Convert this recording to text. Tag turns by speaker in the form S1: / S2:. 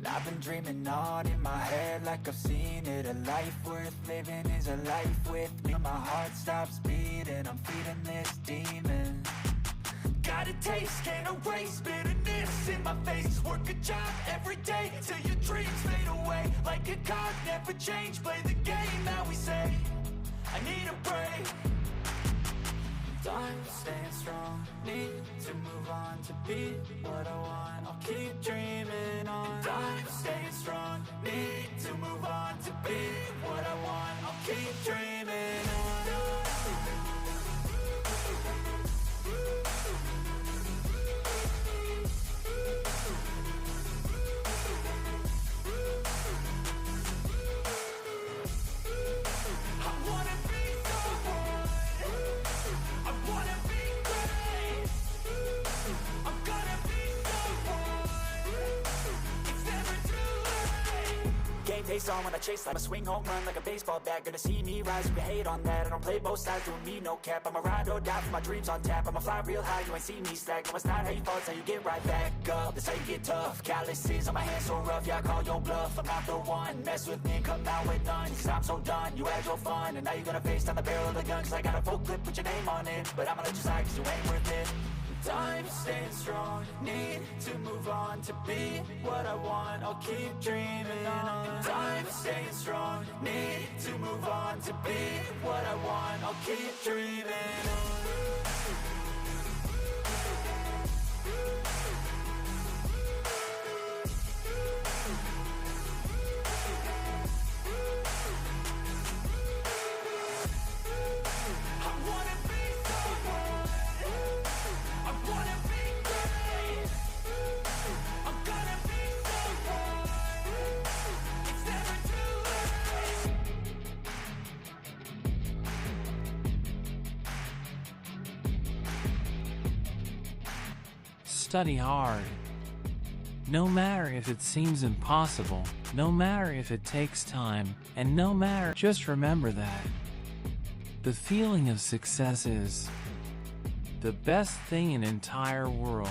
S1: I've been dreaming on in my head like I've seen it. A life worth living is a life with me. My heart stops beating, I'm feeding this demon. Got a taste, can't erase bitterness in my face. Work a job every day till your dreams fade away. Like a card, never change, play the game that we say. I need a break. I'm staying strong, need to move on to be what I want. I'll keep dreaming on. I'm staying strong, need to move on to be what I want. I'll keep dreaming on. Face on when I chase like a swing home run like a baseball bat. Gonna see me rise, you can hate on that. I don't play both sides, doing me no cap. I'm a ride or die for my dreams on tap. I'ma fly real high, you ain't see me slack. No, it's not how you fall, it's how you get right back up. That's how you get tough. Calluses on my hands so rough, yeah, I call your bluff. I'm not the one, mess with me and come out with none. Cause I'm so done, you had your fun. And now you're gonna face down the barrel of the gun. Cause I got a full clip, put your name on it. But I'ma let you slide cause you ain't worth it. I'm staying strong, need to move on to be what I want. I'll keep dreaming on. I'm staying strong, need to move on to be what I want. I'll keep dreaming on.
S2: Study hard. No matter if it seems impossible, no matter if it takes time, and no matter, just remember that the feeling of success is the best thing in the entire world.